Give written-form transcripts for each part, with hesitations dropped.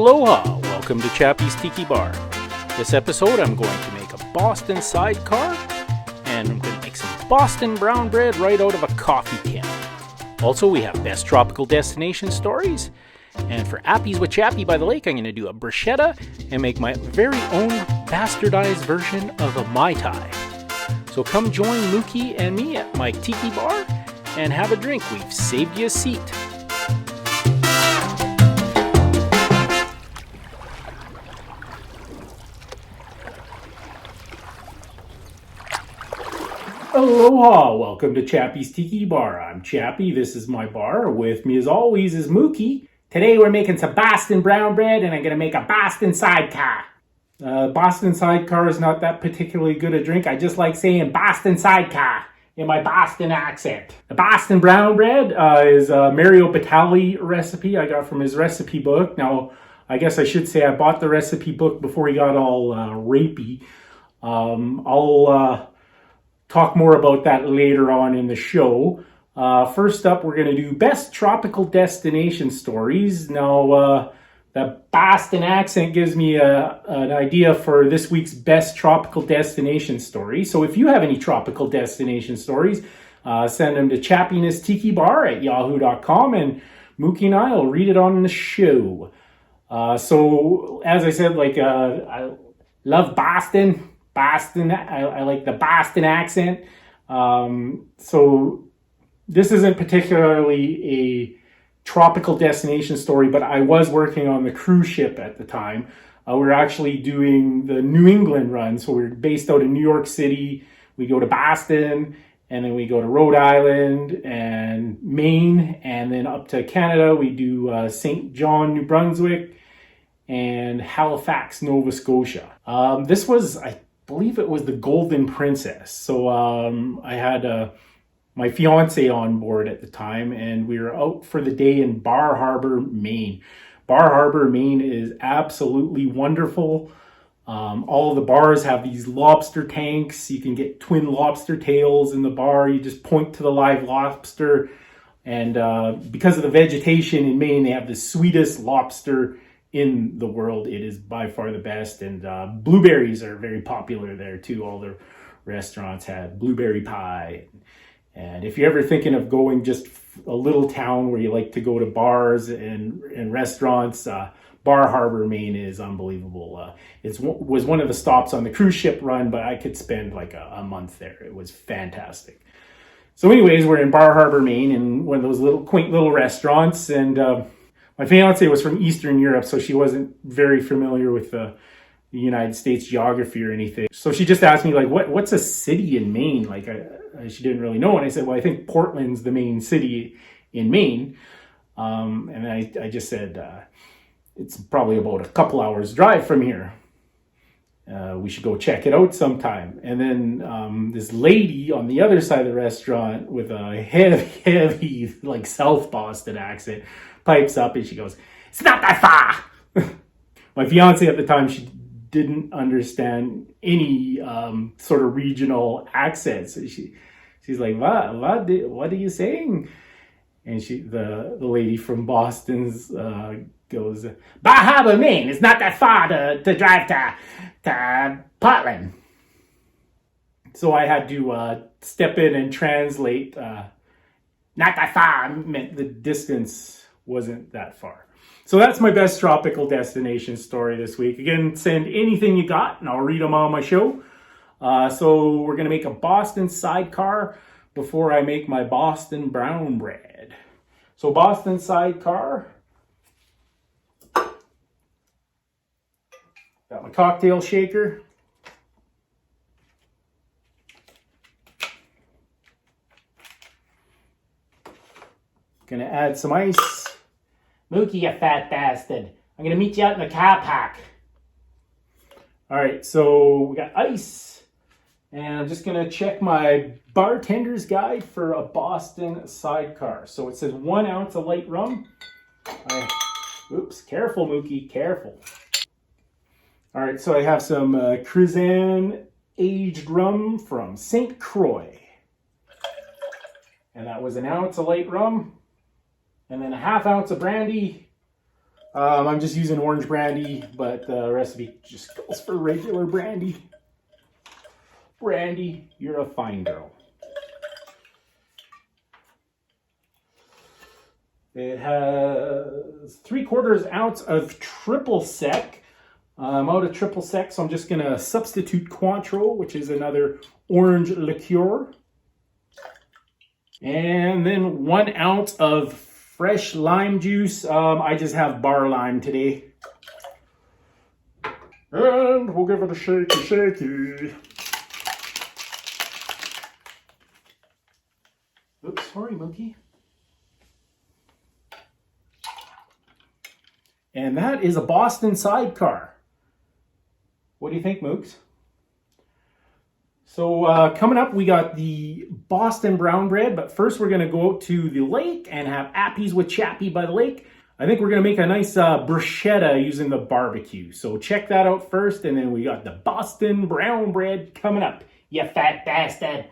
Aloha! Welcome to Chappy's Tiki Bar. This episode I'm going to make a Boston Sidecar and I'm going to make some Boston brown bread right out of a coffee can. Also, we have best tropical destination stories. And for Appies with Chappy by the lake, I'm going to do a bruschetta and make my very own bastardized version of a Mai Tai. So come join Mookie and me at my tiki bar and have a drink. We've saved you a seat. Aloha! Welcome to Chappy's Tiki Bar. I'm Chappy. This is my bar. With me as always is Mookie. Today we're making some Boston brown bread and I'm going to make a Boston Sidecar. Boston Sidecar is not that particularly good a drink. I just like saying Boston Sidecar in my Boston accent. The Boston brown bread is a Mario Batali recipe I got from his recipe book. Now, I guess I should say I bought the recipe book before he got all rapey. I'll talk more about that later on in the show. First up, we're going to do best tropical destination stories. Now, the Boston accent gives me an idea for this week's best tropical destination story. So if you have any tropical destination stories, send them to chappiness@yahoo.com and Mookie and I will read it on the show. So as I said, I love Boston. I like the Boston accent. So this isn't particularly a tropical destination story, but I was working on the cruise ship at the time. We were actually doing the New England run. So we're based out in New York City. We go to Boston and then we go to Rhode Island and Maine and then up to Canada. We do St. John, New Brunswick and Halifax, Nova Scotia. This was, I believe it was the Golden Princess. So I had my fiance on board at the time and we were out for the day in Bar Harbour, Maine. Bar Harbour, Maine is absolutely wonderful. All of the bars have these lobster tanks. You can get twin lobster tails in the bar. You just point to the live lobster. And because of the vegetation in Maine, they have the sweetest lobster in the world. It is by far the best. And blueberries are very popular there too. All the restaurants have blueberry pie. And if you're ever thinking of going just a little town where you like to go to bars and restaurants, Bar Harbour, Maine is unbelievable. It was one of the stops on the cruise ship run, but I could spend like a month there. It was fantastic. So anyways, we're in Bar Harbour, Maine, in one of those quaint little restaurants. And my fiance was from Eastern Europe, so she wasn't very familiar with the United States geography or anything. So she just asked me, what's a city in Maine? She didn't really know. And I said, well, I think Portland's the main city in Maine. And I just said, it's probably about a couple hours drive from here. We should go check it out sometime. And then this lady on the other side of the restaurant with a heavy, South Boston accent pipes up and she goes, "It's not that far." My fiance at the time, she didn't understand any sort of regional accents. So she's like, what are you saying? And the lady from Boston's goes, "Bar Harbour, Maine. It's not that far to drive to Portland." So I had to step in and translate. Not that far meant the distance wasn't that far. So that's my best tropical destination story this week. Again, send anything you got and I'll read them on my show. So we're going to make a Boston Sidecar before I make my Boston brown bread. So Boston Sidecar. Got my cocktail shaker. Gonna add some ice. Mookie, you fat bastard. I'm going to meet you out in the car park. All right, so we got ice. And I'm just going to check my bartender's guide for a Boston Sidecar. So it says 1 ounce of light rum. Oops, careful, Mookie, careful. All right, so I have some Cruzan aged rum from St. Croix. And that was 1 ounce of light rum. And then 1/2 ounce of brandy, I'm just using orange brandy, but the recipe just calls for regular brandy. Brandy, you're a fine girl. It has 3/4 ounce of triple sec. I'm out of triple sec, so I'm just going to substitute Cointreau, which is another orange liqueur. And then 1 ounce of fresh lime juice. I just have bar lime today. And we'll give it a shaky, shaky. Oops, sorry, monkey. And that is a Boston Sidecar. What do you think, Mooks? So coming up, we got the Boston brown bread, but first we're going to go out to the lake and have Appies with Chappy by the lake. I think we're going to make a nice bruschetta using the barbecue. So check that out first, and then we got the Boston brown bread coming up. You fat bastard.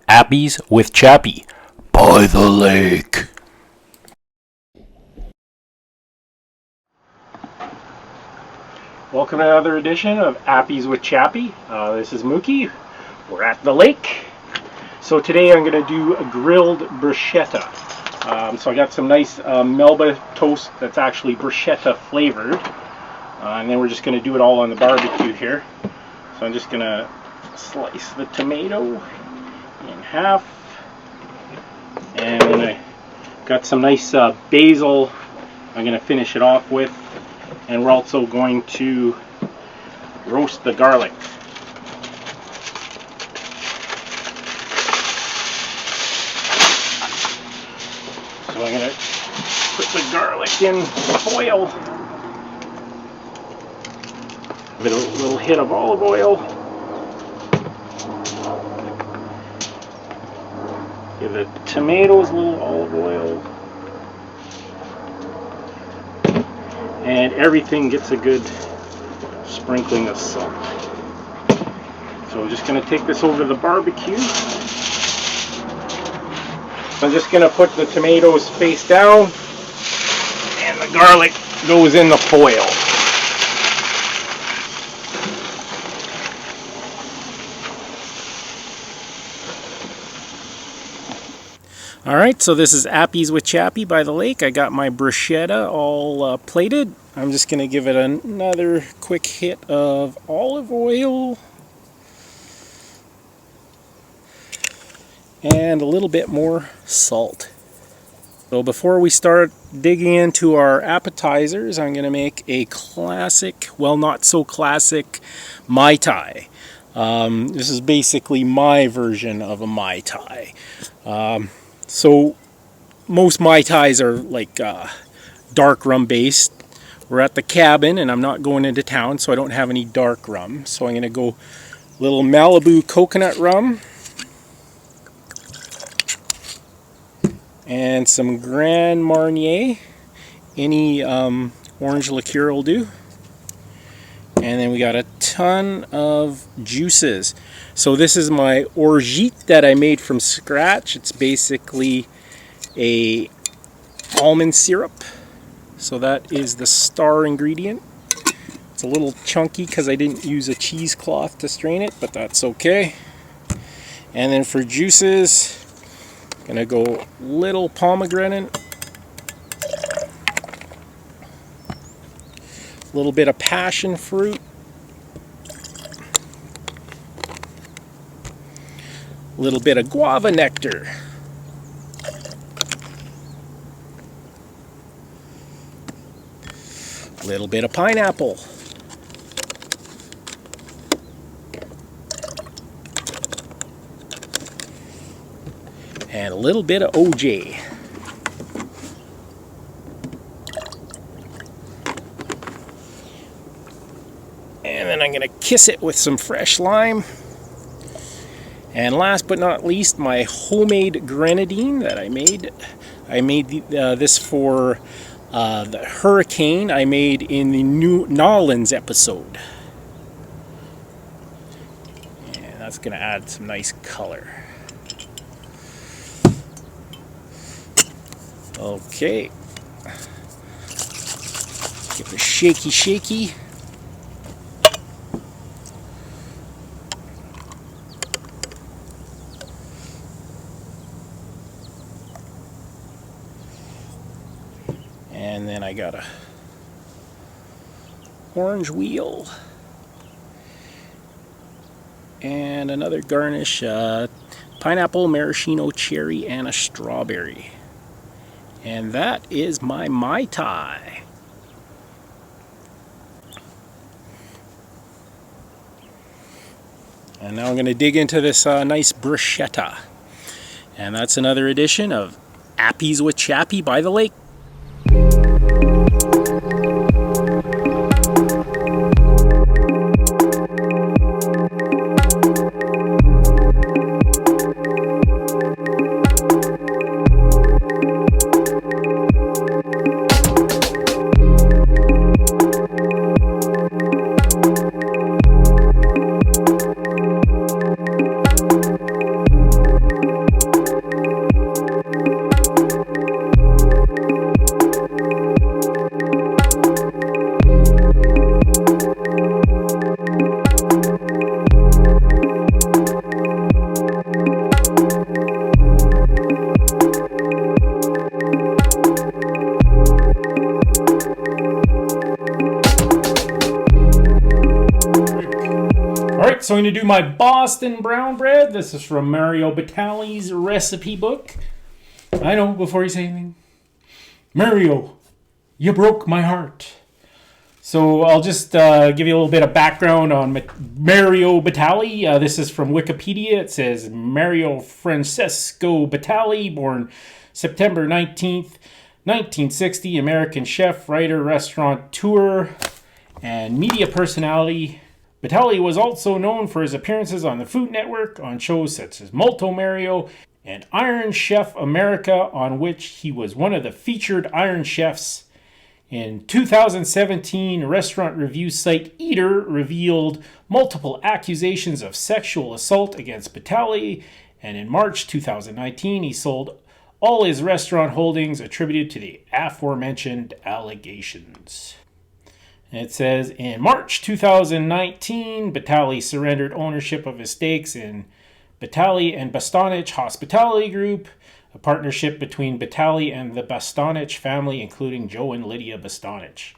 Appies with Chappy by the lake. Welcome to another edition of Appies with Chappy. This is Mookie. We're at the lake. So today I'm going to do a grilled bruschetta. So I got some nice Melba toast that's actually bruschetta flavored. And then we're just going to do it all on the barbecue here. So I'm just going to slice the tomato in half, and then I got some nice basil I'm going to finish it off with, and we're also going to roast the garlic. So I'm going to put the garlic in oil, give it a little hit of olive oil. Give the tomatoes a little olive oil, and everything gets a good sprinkling of salt. So we're just going to take this over to the barbecue. I'm just going to put the tomatoes face down, and the garlic goes in the foil. Alright, so this is Appies with Chappy by the lake. I got my bruschetta all plated. I'm just going to give it another quick hit of olive oil. And a little bit more salt. So before we start digging into our appetizers, I'm going to make a classic, well not so classic, Mai Tai. This is basically my version of a Mai Tai. So most Mai Tais are like dark rum based. We're at the cabin and I'm not going into town, so I don't have any dark rum. So I'm going to go little Malibu coconut rum and some Grand Marnier. Any orange liqueur will do. And then we got a ton of juices. So this is my orgeat that I made from scratch. It's basically a almond syrup. So that is the star ingredient. It's a little chunky because I didn't use a cheesecloth to strain it, but that's okay. And then for juices, I'm gonna go little pomegranate, a little bit of passion fruit, a little bit of guava nectar, a little bit of pineapple, and a little bit of OJ. And then I'm going to kiss it with some fresh lime. And last but not least, my homemade grenadine that I made I made this for the hurricane I made in the New Orleans episode. And that's going to add some nice color. Okay. Give it a shaky. And then I got a orange wheel and another garnish, pineapple, maraschino, cherry, and a strawberry. And that is my Mai Tai. And now I'm going to dig into this nice bruschetta. And that's another edition of Appies with Chappy by the lake. So I'm going to do my Boston brown bread. This is from Mario Batali's recipe book. I know, before you say anything. Mario, you broke my heart. So I'll just give you a little bit of background on Mario Batali. This is from Wikipedia. It says Mario Francesco Batali, born September 19th, 1960, American chef, writer, restaurateur, and media personality. Batali was also known for his appearances on the Food Network on shows such as Molto Mario and Iron Chef America, on which he was one of the featured Iron Chefs. In 2017, restaurant review site Eater revealed multiple accusations of sexual assault against Batali, and in March 2019, he sold all his restaurant holdings attributed to the aforementioned allegations. It says, in March 2019, Batali surrendered ownership of his stakes in Batali and Bastardized Hospitality Group, a partnership between Batali and the Bastardized family, including Joe and Lydia Bastardized.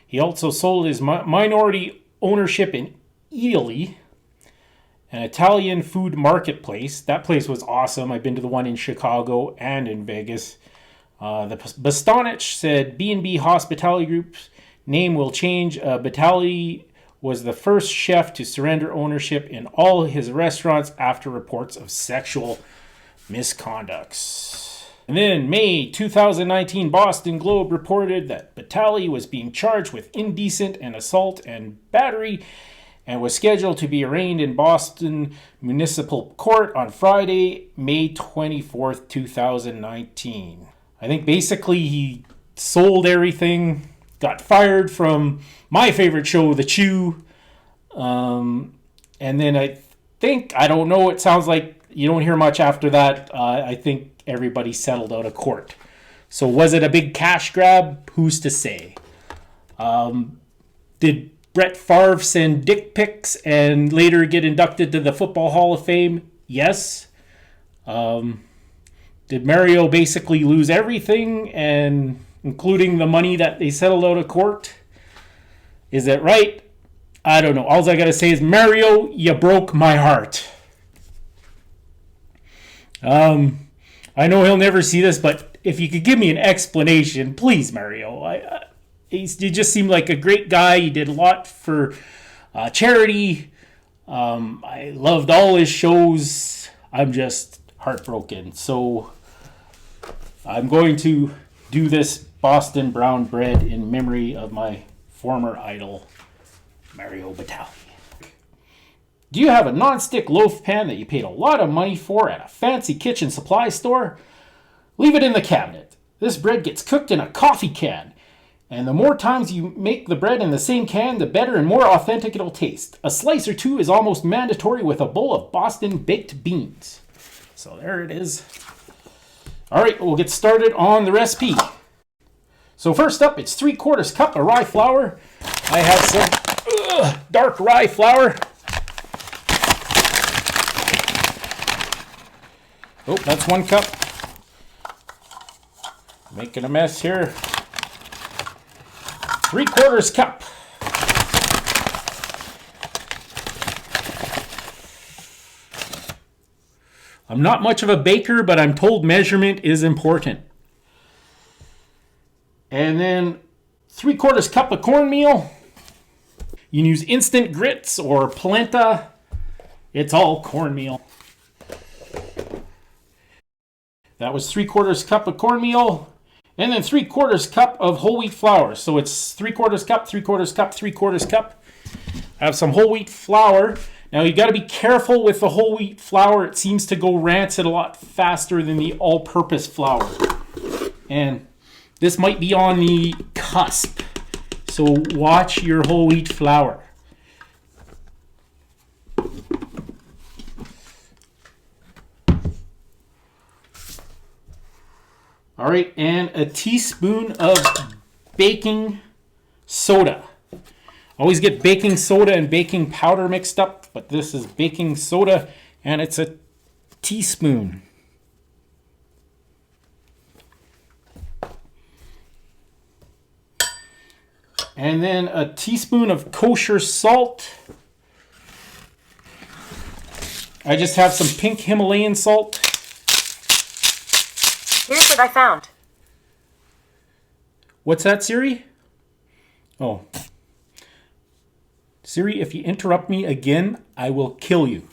He also sold his minority ownership in Italy, an Italian food marketplace. That place was awesome. I've been to the one in Chicago and in Vegas. The Bastardized said B&B Hospitality Group's name will change. Batali was the first chef to surrender ownership in all his restaurants after reports of sexual misconducts. And then May 2019, Boston Globe reported that Batali was being charged with indecent and assault and battery and was scheduled to be arraigned in Boston Municipal Court on Friday, May 24th, 2019. I think basically he sold everything, got fired from my favorite show, The Chew. And then I think, I don't know, it sounds like you don't hear much after that. I think everybody settled out of court. So was it a big cash grab? Who's to say? Did Brett Favre send dick pics and later get inducted to the Football Hall of Fame? Yes. Did Mario basically lose everything, and including the money that they settled out of court? Is that right? I don't know. All I got to say is, Mario, you broke my heart. I know he'll never see this, but if you could give me an explanation, please, Mario. You just seemed like a great guy. You did a lot for charity. I loved all his shows. I'm just heartbroken. So I'm going to do this Boston brown bread in memory of my former idol, Mario Batali. Do you have a non-stick loaf pan that you paid a lot of money for at a fancy kitchen supply store? Leave it in the cabinet. This bread gets cooked in a coffee can. And the more times you make the bread in the same can, the better and more authentic it'll taste. A slice or two is almost mandatory with a bowl of Boston baked beans. So there it is. All right, we'll get started on the recipe. So first up, it's 3/4 cup of rye flour. I have some dark rye flour. Oh, that's 1 cup. Making a mess here. 3/4 cup. I'm not much of a baker, but I'm told measurement is important. And then 3/4 cup of cornmeal. You can use instant grits or polenta. It's all cornmeal. That was 3/4 cup of cornmeal. And then 3/4 cup of whole wheat flour. So it's 3/4 cup, 3/4 cup, 3/4 cup. I have some whole wheat flour. Now you got to be careful with the whole wheat flour. It seems to go rancid a lot faster than the all-purpose flour. And this might be on the cusp. So watch your whole wheat flour. All right, and a teaspoon of baking soda. Always get baking soda and baking powder mixed up, but this is baking soda, and it's a teaspoon. And then a teaspoon of kosher salt. I just have some pink Himalayan salt. Here's what I found. What's that, Siri? Oh. Siri, if you interrupt me again, I will kill you.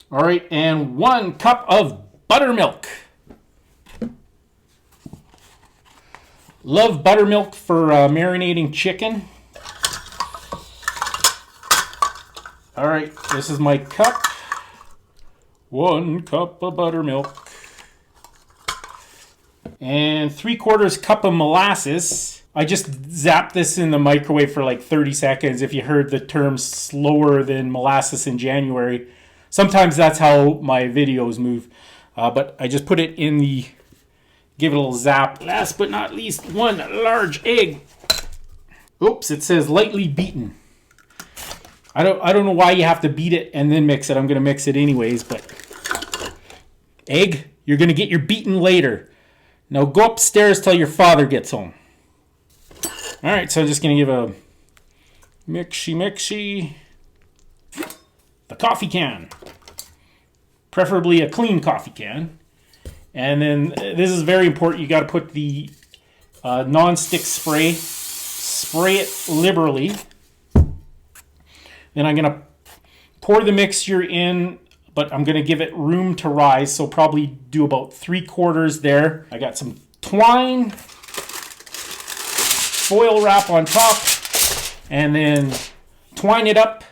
All right, and 1 cup of buttermilk. Love buttermilk for marinating chicken. All right, this is my cup. 1 cup of buttermilk. And 3/4 cup of molasses. I just zapped this in the microwave for like 30 seconds. If you heard the term slower than molasses in January, sometimes that's how my videos move. But I just put it in the, give it a little zap. Last but not least, 1 large egg. Oops, it says lightly beaten. I don't know why you have to beat it and then mix it. I'm going to mix it anyways, but egg, you're going to get your beaten later. Now go upstairs till your father gets home. All right, so I'm just going to give a mixy. The coffee can. Preferably a clean coffee can. And then this is very important. You got to put the non-stick spray. Spray it liberally. Then I'm going to pour the mixture in, but I'm going to give it room to rise. So probably do about 3/4 there. I got some twine, foil wrap on top, and then twine it up.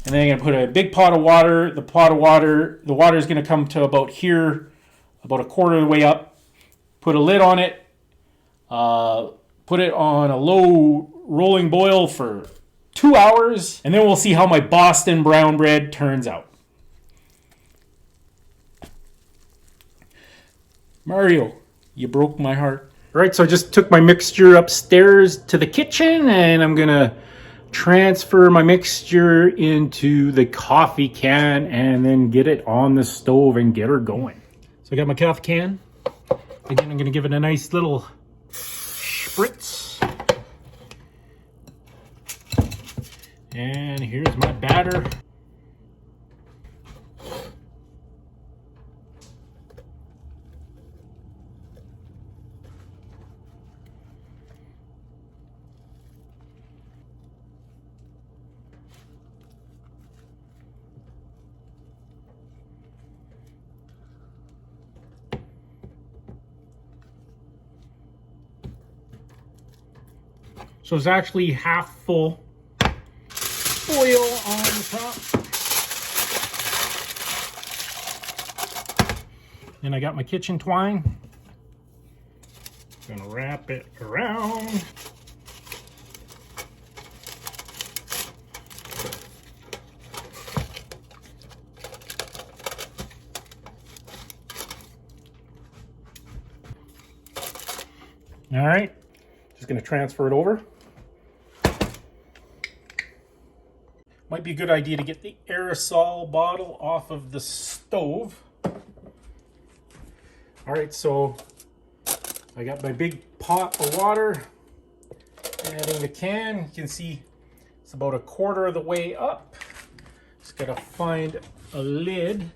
And then I'm going to put a big pot of water. The water is going to come to about here, about 1/4 of the way up. Put a lid on it. Put it on a low rolling boil for 2 hours, and then we'll see how my Boston brown bread turns out. Mario, you broke my heart. All right, so I just took my mixture upstairs to the kitchen, and I'm gonna transfer my mixture into the coffee can and then get it on the stove and get her going. So I got my coffee can. Again, I'm gonna give it a nice little spritz. And here's my batter. So it's actually half full. Oil on the top. Then I got my kitchen twine. Gonna wrap it around. All right, just gonna transfer it over. Might be a good idea to get the aerosol bottle off of the stove. All right, so I got my big pot of water, adding the can. You can see it's about a quarter of the way up. Just gotta find a lid.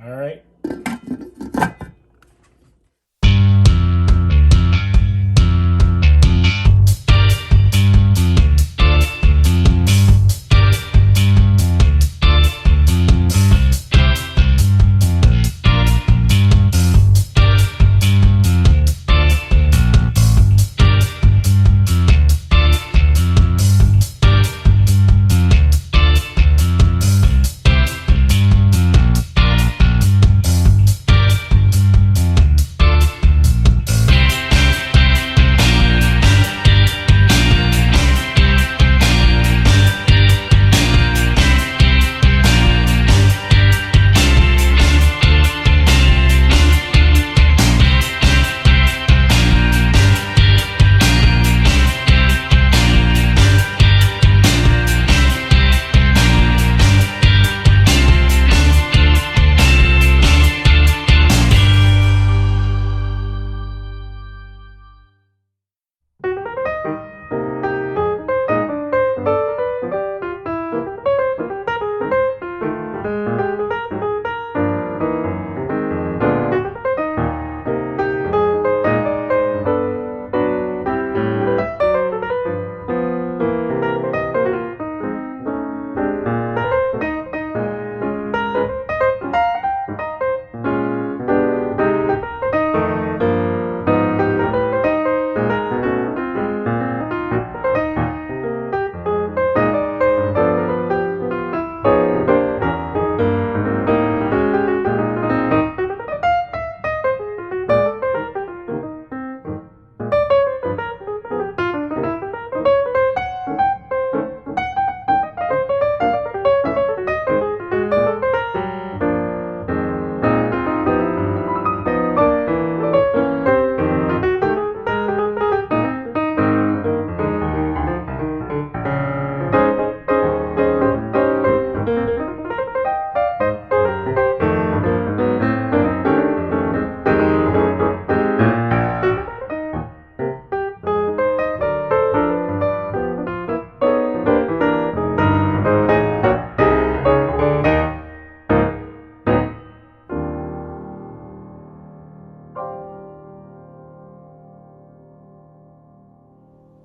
All right.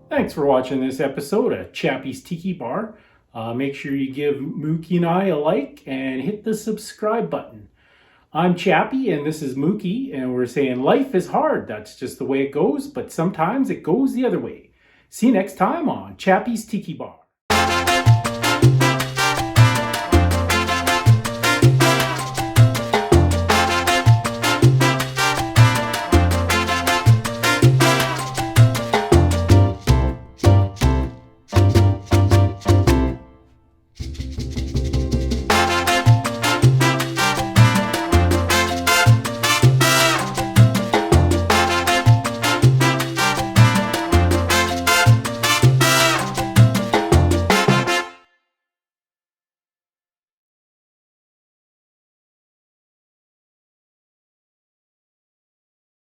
Thanks for watching this episode of Chappy's Tiki Bar. Make sure you give Mookie and I a like and hit the subscribe button. I'm Chappy and this is Mookie, and we're saying life is hard. That's just the way it goes, but sometimes it goes the other way. See you next time on Chappy's Tiki Bar.